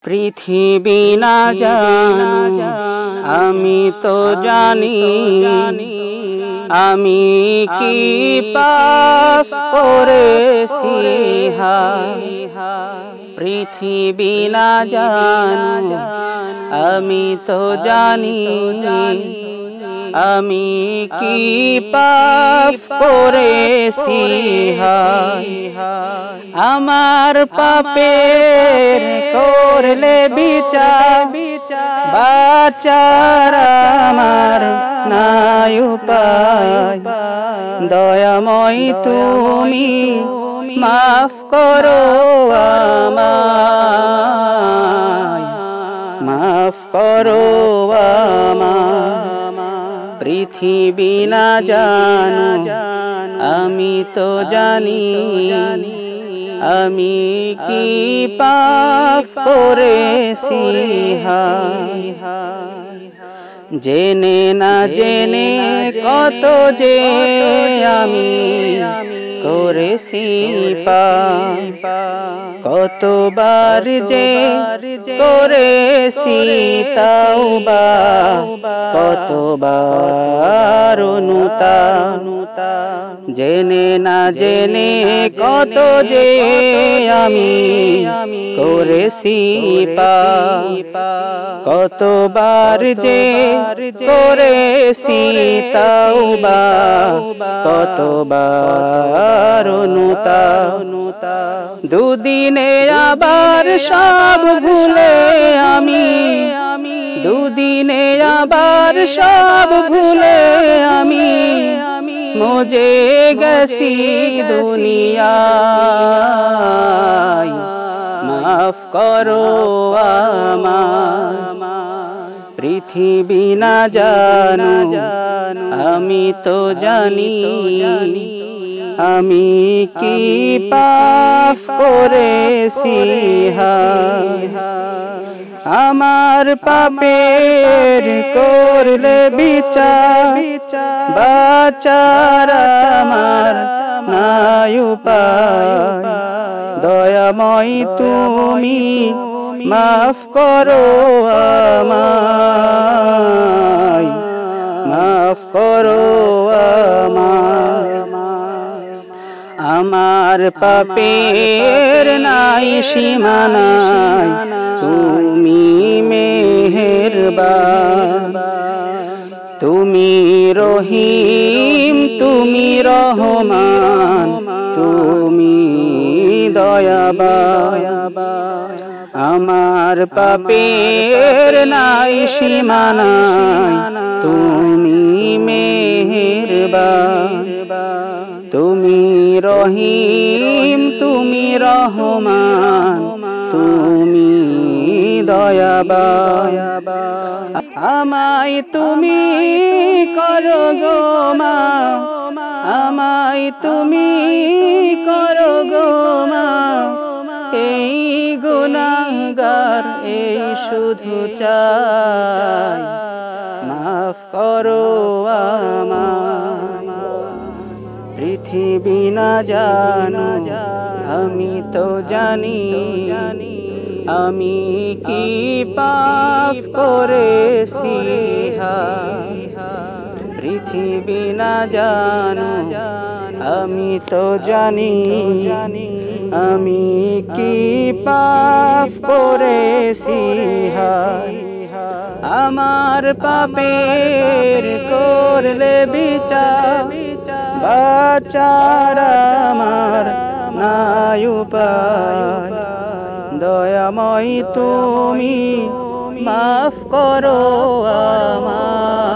পৃথিবী না জানো আমি তো জানি, আমি কি পাপ করেছি হায়। পৃথিবী না জানো আমি তো জানি, আমি কি পাপ করেছি হায়। আমার পাপের করলে বিচার, বাঁচার আমার নাই উপায়। দয়াময় তুমি মাফ করো আমায়, মাফ করো আমায়। পৃথিবী না জানো আমি তো জানি, আমি কি পাপ করেছি হায়। জেনে না জেনে কত যে আমি করেছি পাপ, কতবার যে করেছি তাওবা, কতবার অনুতাপ। জেনে না জেনে কত যে আমি করেছি পাপ, কতবার যে করেছি তাওবা, কতবার অনুতাপ। দুদিনে আবার সব ভুলে আমি, দুদিনে আবার সব ভুলে আমি মজে গেছি দুনিয়ায়। মাফ করো আমায়। পৃথিবী না জানো আমি তো জানি, আমি কি পাপ করেছি হায়। আমার পাপের করলে বিচার, বাঁচার আমার নাই উপায়। দয়াময় তুমি মাফ করো আমায়, মাফ করো আমায়। আমার পাপের নাই সীমানায়, তুমি মেহেরবান। তুমি রহিম, তুমি রহমান, তুমি দয়াবান। আমার পাপের নাই সীমানায়, তুমি মেহেরবান। তুমি রহিম, তুমি রহমান, তুমি দয়াবান। আমায় তুমি করো গো মাফ, আমায় তুমি করো গো মাফ। এই গুনাহগার এই শুধু চাই, মাফ করো আমায়। পৃথিবী না জানো আমি তো জানি, আমি কি পাপ করেছি হায়। পৃথিবী না জানো আমি তো জানি, আমি কি পাপ করেছি হায়। আমার পাপের করলে বিচার, বাঁচার আমার নাই উপায়। দয়াময় তুমি মাফ করো আমায়।